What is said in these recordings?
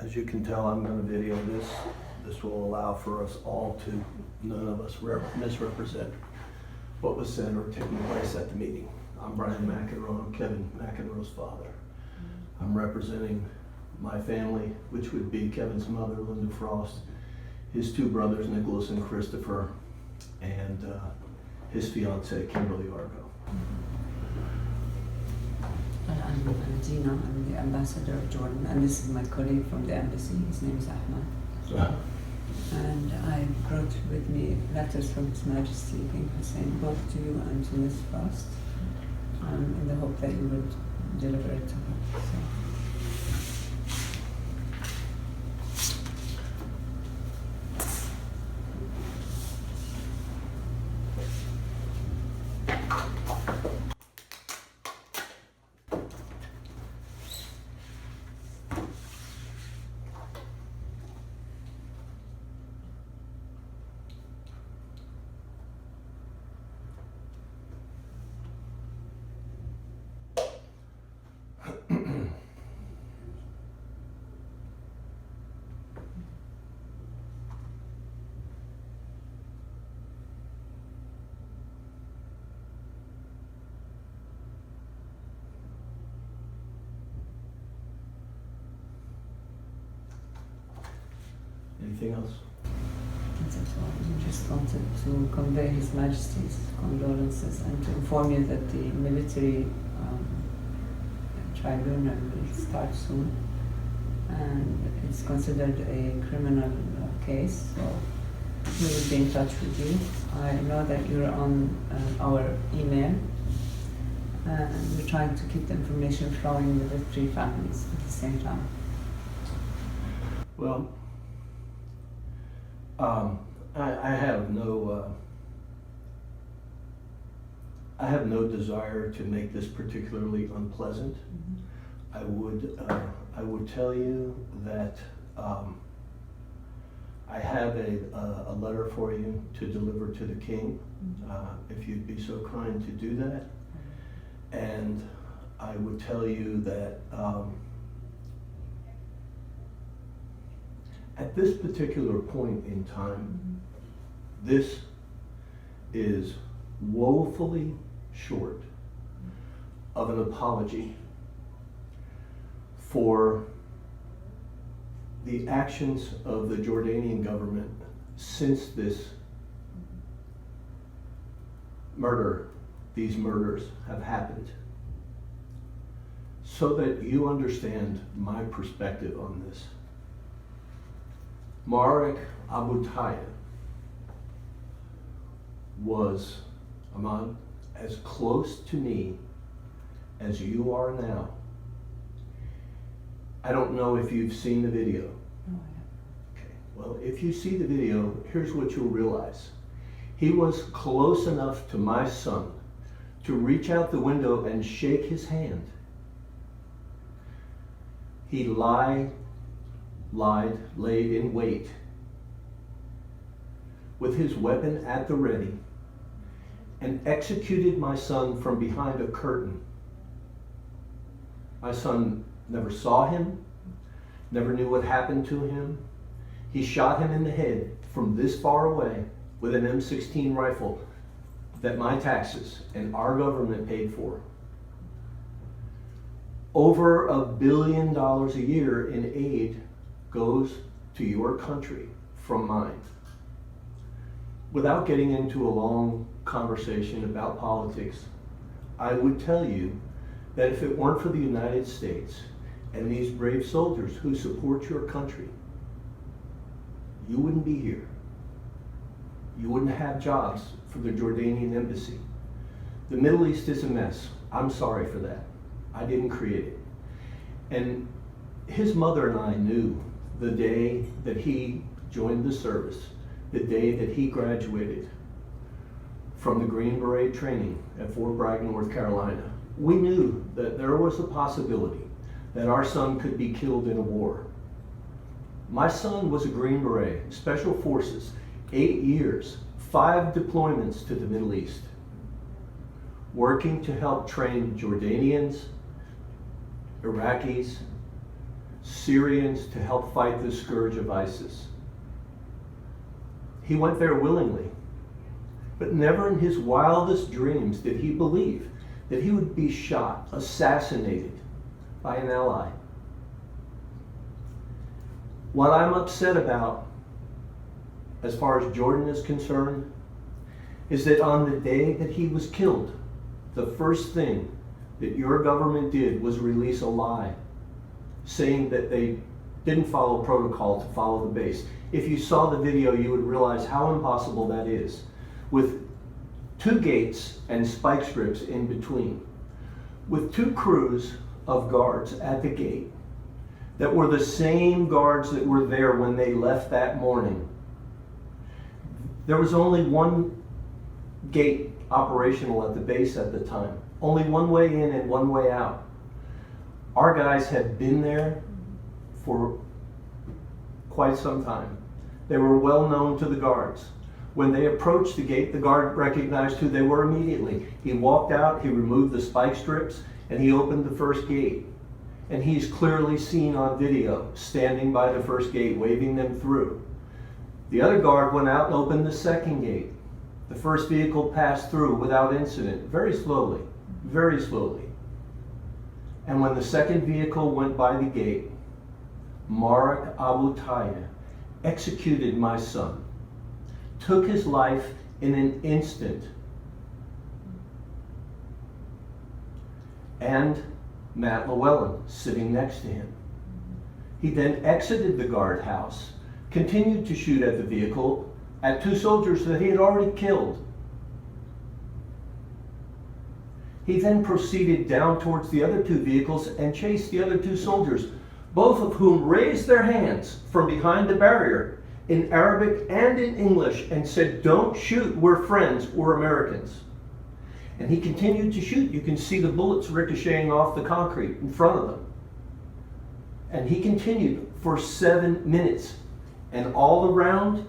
As you can tell, I'm going to video this. This will allow for us all to, none of us misrepresent what was said or taking place at the meeting. I'm Brian McEnroe. I'm Kevin McEnroe's father. I'm representing my family, which would be Kevin's mother, Linda Frost, his two brothers, Nicholas and Christopher, and his fiancee, Kimberly Argo. I'm Gina. I'm the ambassador of Jordan, and this is my colleague from the embassy. His name is Ahmad. And I brought with me letters from His Majesty King Hussein, both to you and to Ms. Frost, in the hope that you would deliver it to her. So. Anything else? That's all. We just wanted to convey His Majesty's condolences and to inform you that the military tribunal will start soon, and it's considered a criminal case, so we will be in touch with you. I know that you're on our email, and we're trying to keep the information flowing with the three families at the same time. Well, I have no desire to make this particularly unpleasant. I would tell you that I have a letter for you to deliver to the king, if you'd be so kind to do that. And I would tell you that at this particular point in time, this is woefully short of an apology for the actions of the Jordanian government since this these murders have happened, so that you understand my perspective on this. Marek Abdullah was, Ahmad, as close to me as you are now. I don't know if you've seen the video. No, I haven't. Okay. Well, if you see the video, here's what you'll realize. He was close enough to my son to reach out the window and shake his hand. He laid in wait with his weapon at the ready and executed my son from behind a curtain. My son never saw him, never knew what happened to him. He shot him in the head from this far away with an M16 rifle that my taxes and our government paid for. Over $1 billion a year in aid goes to your country from mine. Without getting into a long conversation about politics, I would tell you that if it weren't for the United States and these brave soldiers who support your country, you wouldn't be here. You wouldn't have jobs for the Jordanian embassy. The Middle East is a mess. I'm sorry for that. I didn't create it. And his mother and I knew the day that he joined the service, the day that he graduated from the Green Beret training at Fort Bragg, North Carolina. We knew that there was a possibility that our son could be killed in a war. My son was a Green Beret, Special Forces, 8 years, 5 deployments to the Middle East, working to help train Jordanians, Iraqis, Syrians to help fight the scourge of ISIS. He went there willingly, but never in his wildest dreams did he believe that he would be shot, assassinated by an ally. What I'm upset about, as far as Jordan is concerned, is that on the day that he was killed, the first thing that your government did was release a lie, saying that they didn't follow protocol to follow the base. If you saw the video, you would realize how impossible that is, with 2 gates and spike strips in between, with 2 crews of guards at the gate that were the same guards that were there when they left that morning. There was only 1 gate operational at the base at the time, only 1 way in and 1 way out. Our guys had been there for quite some time. They were well known to the guards. When they approached the gate, the guard recognized who they were immediately. He walked out, he removed the spike strips, and he opened the first gate. And he's clearly seen on video, standing by the first gate, waving them through. The other guard went out and opened the second gate. The first vehicle passed through without incident, very slowly, very slowly. And when the second vehicle went by the gate, Marek Abu Tayyah executed my son, took his life in an instant, and Matt Llewellyn sitting next to him. He then exited the guardhouse, continued to shoot at the vehicle, at 2 soldiers that he had already killed. He then proceeded down towards the other 2 vehicles and chased the other 2 soldiers, both of whom raised their hands from behind the barrier in Arabic and in English and said, "Don't shoot, we're friends, we're Americans." And he continued to shoot. You can see the bullets ricocheting off the concrete in front of them. And he continued for 7 minutes. And all around,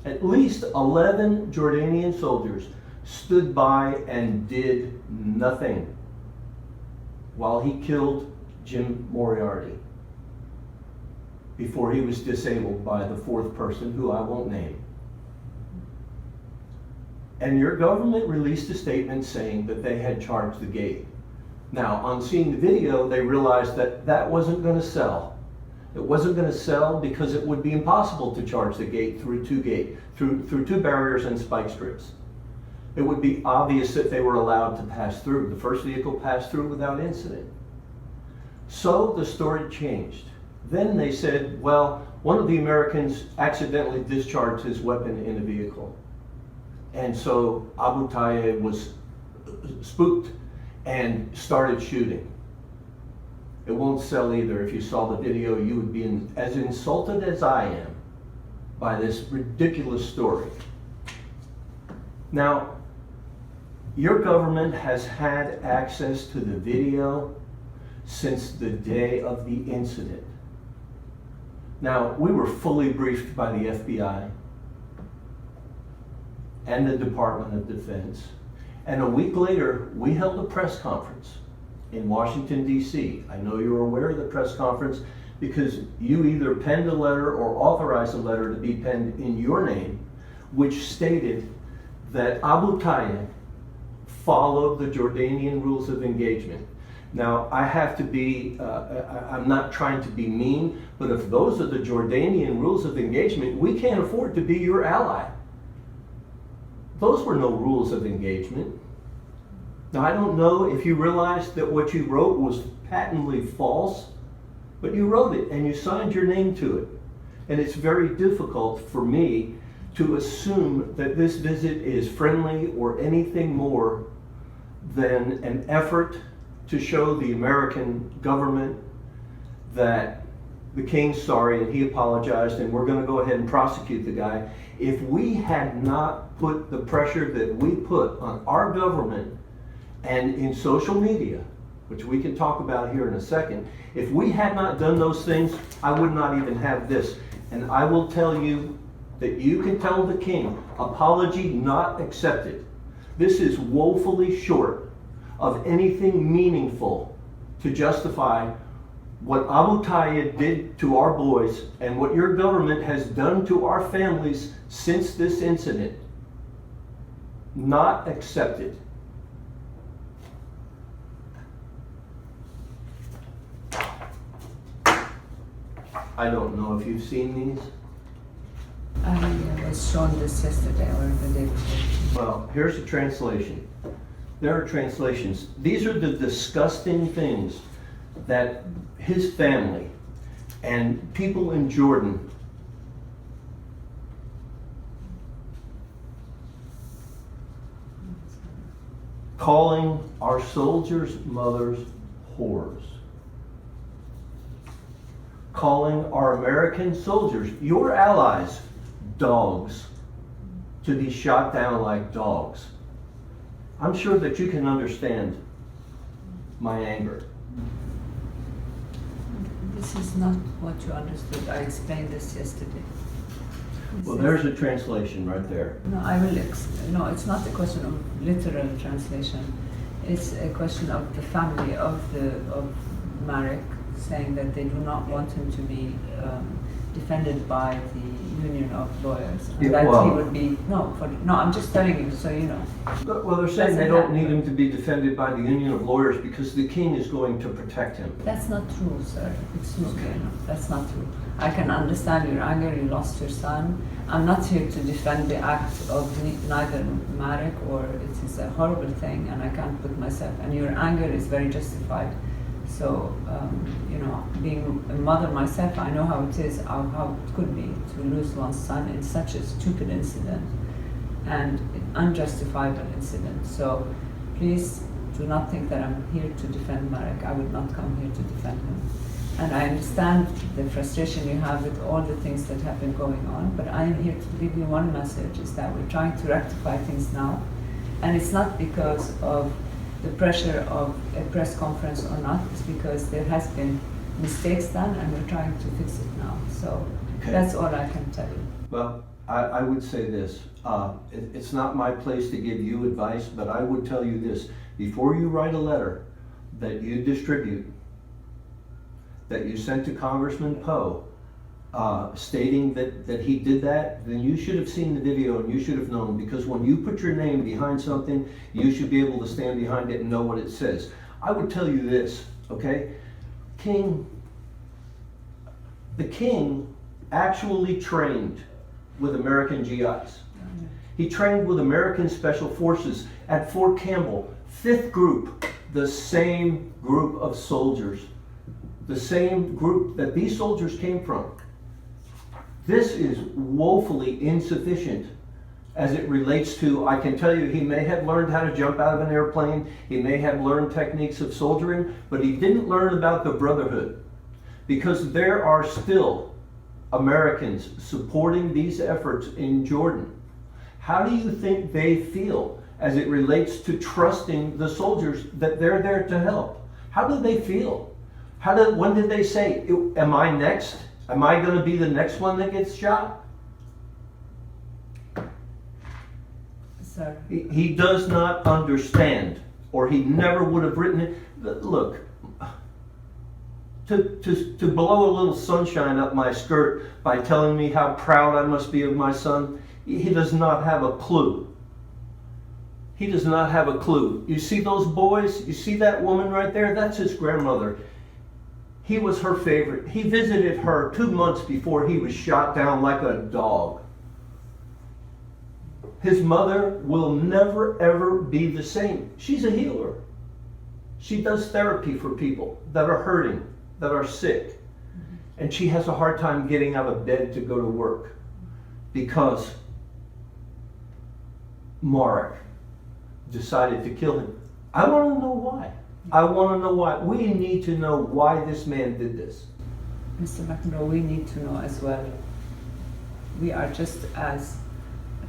at least 11 Jordanian soldiers stood by and did nothing while he killed Jim Moriarty before he was disabled by the 4th person, who I won't name. And your government released a statement saying that they had charged the gate. Now, on seeing the video, they realized that that wasn't going to sell. It wasn't going to sell because it would be impossible to charge the gate through 2 barriers and spike strips. It would be obvious that they were allowed to pass through. The first vehicle passed through without incident. So the story changed. Then they said, well, one of the Americans accidentally discharged his weapon in a vehicle. And so Abu Tayyah was spooked and started shooting. It won't sell either. If you saw the video, you would be as insulted as I am by this ridiculous story. Now, your government has had access to the video since the day of the incident. Now, we were fully briefed by the FBI and the Department of Defense. And a week later, we held a press conference in Washington, D.C. I know you're aware of the press conference because you either penned a letter or authorized a letter to be penned in your name, which stated that Abu Tayyah followed the Jordanian rules of engagement. Now, I have to be, I'm not trying to be mean, but if those are the Jordanian rules of engagement, we can't afford to be your ally. Those were no rules of engagement. Now, I don't know if you realized that what you wrote was patently false, but you wrote it and you signed your name to it. And it's very difficult for me to assume that this visit is friendly or anything more than an effort to show the American government that the king's sorry and he apologized and we're going to go ahead and prosecute the guy. If we had not put the pressure that we put on our government and in social media, which we can talk about here in a second, if we had not done those things, I would not even have this. And I will tell you that you can tell the king, apology not accepted. This is woefully short of anything meaningful to justify what Abu Tayyib did to our boys and what your government has done to our families since this incident, not accepted. I don't know if you've seen these. I was shown this yesterday or the day before. Well, here's a translation. There are translations. These are the disgusting things that his family and people in Jordan calling our soldiers' mothers whores. Calling our American soldiers, your allies, dogs, to be shot down like dogs. I'm sure that you can understand my anger. This is not what you understood. I explained this yesterday. Well, there's a translation right there. No, I will no, it's not a question of literal translation. It's a question of the family of Marek saying that they do not want him to be defended by the union of lawyers. And Yeah, that well- he would be, I'm just telling you so you know. Well, they're saying they don't need him to be defended by the union of lawyers because the king is going to protect him. That's not true, sir. Excuse me. No, that's not true. I can understand your anger. You lost your son. I'm not here to defend the act of neither Marek or it is a horrible thing, and I can't put myself. And your anger is very justified. So, being a mother myself, I know how it is, how it could be to lose one's son in such a stupid incident and an unjustifiable incident. So, please do not think that I'm here to defend Marek. I would not come here to defend him. And I understand the frustration you have with all the things that have been going on, but I am here to give you one message, is that we're trying to rectify things now. And it's not because of the pressure of a press conference or not, it's because there has been mistakes done and we're trying to fix it now. So Okay. that's all I can tell you. Well, I would say this. It's not my place to give you advice, but I would tell you this. Before you write a letter that you distribute, that you sent to Congressman Poe, stating that he did that, then you should have seen the video and you should have known, because when you put your name behind something, you should be able to stand behind it and know what it says. I would tell you this, okay? The king actually trained with American GIs. He trained with American Special Forces at Fort Campbell, 5th Group, the same group of soldiers, the same group that these soldiers came from. This is woefully insufficient as it relates to, I can tell you, he may have learned how to jump out of an airplane, he may have learned techniques of soldiering, but he didn't learn about the brotherhood. Because there are still Americans supporting these efforts in Jordan. How do you think they feel as it relates to trusting the soldiers that they're there to help? How do they feel? When did they say, am I next? Am I going to be the next one that gets shot? Sir. He does not understand, or he never would have written it. Look, to blow a little sunshine up my skirt by telling me how proud I must be of my son, he does not have a clue. He does not have a clue. You see those boys? You see that woman right there? That's his grandmother. He was her favorite. He visited her 2 months before he was shot down like a dog. His mother will never ever be the same. She's a healer. She does therapy for people that are hurting, that are sick. And she has a hard time getting out of bed to go to work because Marek decided to kill him. I want to know why. I want to know why. We need to know why this man did this. Mr. McEnroe, we need to know as well. We are just as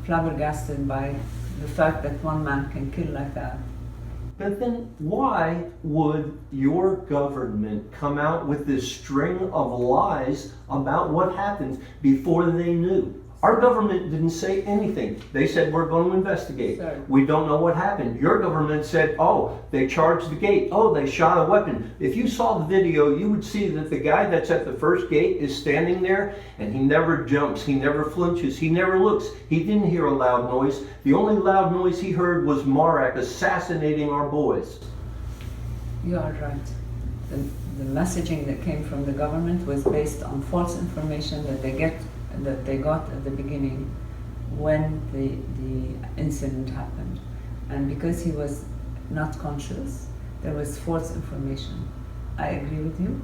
flabbergasted by the fact that one man can kill like that. But then why would your government come out with this string of lies about what happened before they knew? Our government didn't say anything. They said, we're going to investigate. Sorry. We don't know what happened. Your government said, oh, they charged the gate. Oh, they shot a weapon. If you saw the video, you would see that the guy that's at the first gate is standing there, and he never jumps, he never flinches, he never looks. He didn't hear a loud noise. The only loud noise he heard was Marak assassinating our boys. You are right. The messaging that came from the government was based on false information that they got at the beginning when the incident happened. And because he was not conscious, there was false information. I agree with you.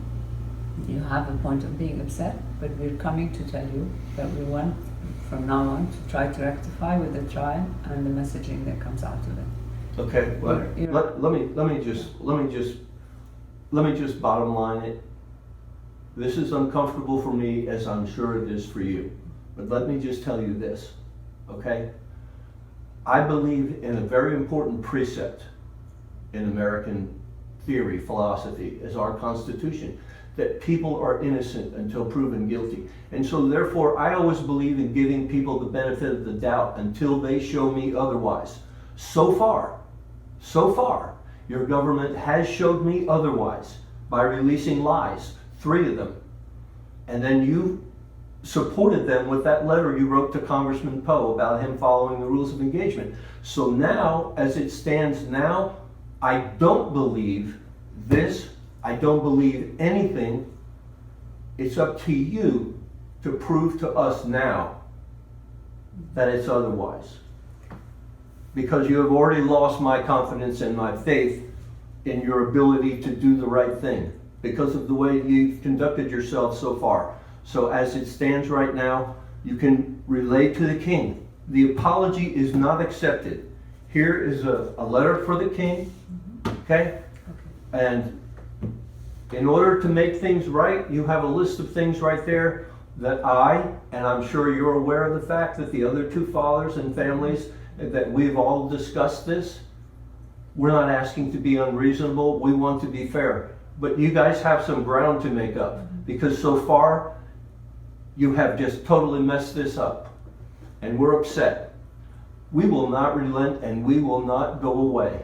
You have a point of being upset, but we're coming to tell you that we want from now on to try to rectify with the trial and the messaging that comes out of it. Okay, well, let me just bottom line it. This is uncomfortable for me, as I'm sure it is for you. But let me just tell you this, okay? I believe in a very important precept in American theory, philosophy, as our Constitution, that people are innocent until proven guilty. And so therefore, I always believe in giving people the benefit of the doubt until they show me otherwise. So far, your government has showed me otherwise by releasing lies, 3 of them. And then you supported them with that letter you wrote to Congressman Poe about him following the rules of engagement. So now, as it stands now, I don't believe this. I don't believe anything. It's up to you to prove to us now that it's otherwise. Because you have already lost my confidence and my faith in your ability to do the right thing because of the way you've conducted yourself so far. So as it stands right now, you can relate to the king. The apology is not accepted. Here is a letter for the king, okay? And in order to make things right, you have a list of things right there that and I'm sure you're aware of the fact that the other 2 fathers and families, that we've all discussed this. We're not asking to be unreasonable. We want to be fair. But you guys have some ground to make up because so far you have just totally messed this up. And we're upset. We will not relent and we will not go away.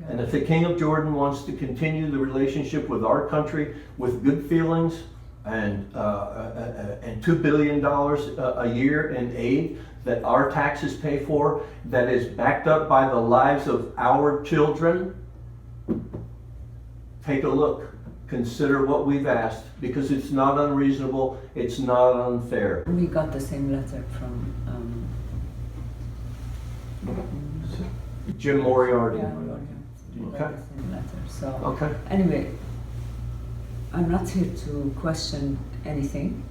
Yeah. And if the King of Jordan wants to continue the relationship with our country with good feelings and $2 billion a year in aid that our taxes pay for, that is backed up by the lives of our children, take a look. Consider what we've asked, because it's not unreasonable, it's not unfair. We got the same letter from Jim Moriarty. Yeah, we got the same letter. So okay. Anyway, I'm not here to question anything.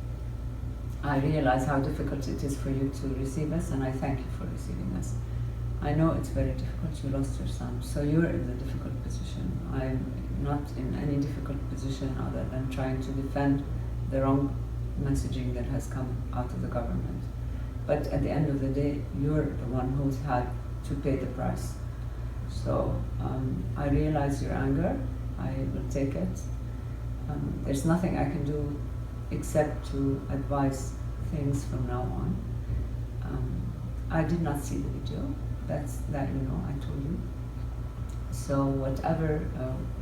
I realize how difficult it is for you to receive us, and I thank you for receiving us. I know it's very difficult. You lost your son, so you're in a difficult position. I'm not in any difficult position other than trying to defend the wrong messaging that has come out of the government. But at the end of the day, you're the one who's had to pay the price. So I realize your anger. I will take it. There's nothing I can do except to advise things from now on. I did not see the video. That you know, I told you. So whatever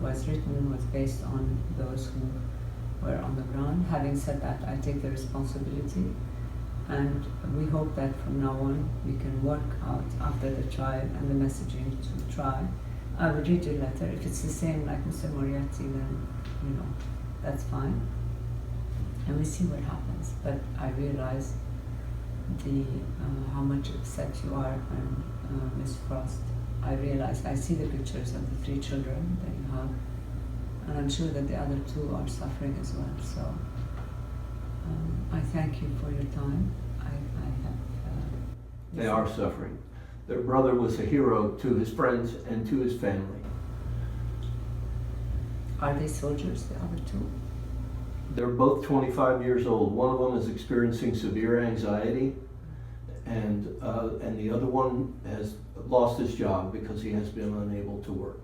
was written was based on those who were on the ground. Having said that, I take the responsibility, and we hope that from now on we can work out after the trial and the messaging to try. I will read your letter. If it's the same like Mr. Moriarty, then you know, that's fine. And we see what happens. But I realize how much upset you are, and Ms. Frost. I realize, I see the pictures of the 3 children that you have, and I'm sure that the other 2 are suffering as well. So I thank you for your time. They are suffering. Their brother was a hero to his friends and to his family. Are they soldiers, the other 2? They're both 25 years old. One of them is experiencing severe anxiety, and the other one has lost his job because he has been unable to work.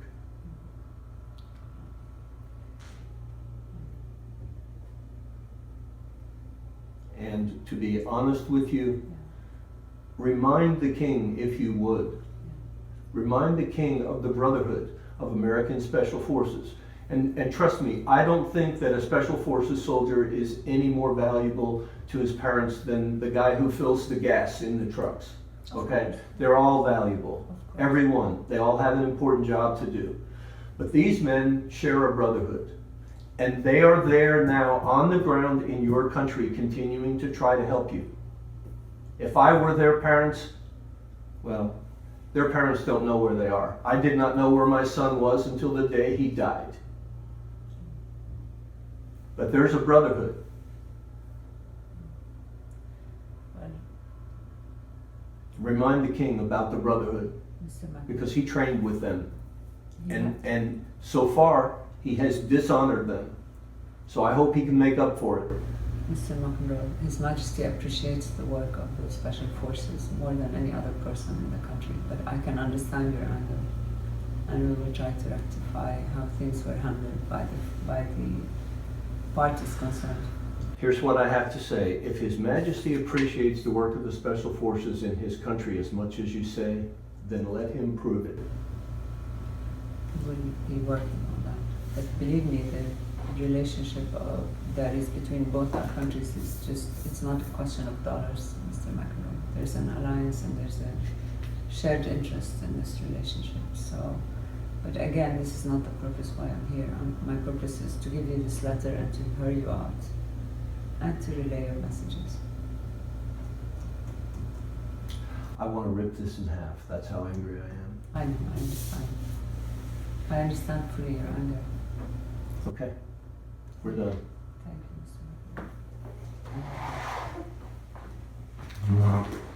and to be honest with you, remind the king, if you would, remind the king of the brotherhood of American Special Forces. And trust me, I don't think that a Special Forces soldier is any more valuable to his parents than the guy who fills the gas in the trucks. Okay? They're all valuable. Everyone. They all have an important job to do. But these men share a brotherhood. And they are there now on the ground in your country continuing to try to help you. If I were their parents, well, their parents don't know where they are. I did not know where my son was until the day he died. But there's a brotherhood. Remind the king about the brotherhood, because he trained with them. And so far, he has dishonored them. So I hope he can make up for it. Mr. McEnroe, His Majesty appreciates the work of the Special Forces more than any other person in the country, but I can understand your anger, and we will try to rectify how things were handled by the parties concerned. Here's what I have to say. If His Majesty appreciates the work of the Special Forces in his country as much as you say, then let him prove it. We will be working on that. But believe me, the relationship that is between both our countries is it's not a question of dollars, Mr. McEnroe. There's an alliance and there's a shared interest in this relationship. So, but again, this is not the purpose why I'm here. My purpose is to give you this letter and to hear you out and to relay your messages. I want to rip this in half. That's how angry I am. I know, I understand. I understand fully your anger. Okay, we're done. Thank you, Mr. McEnroe.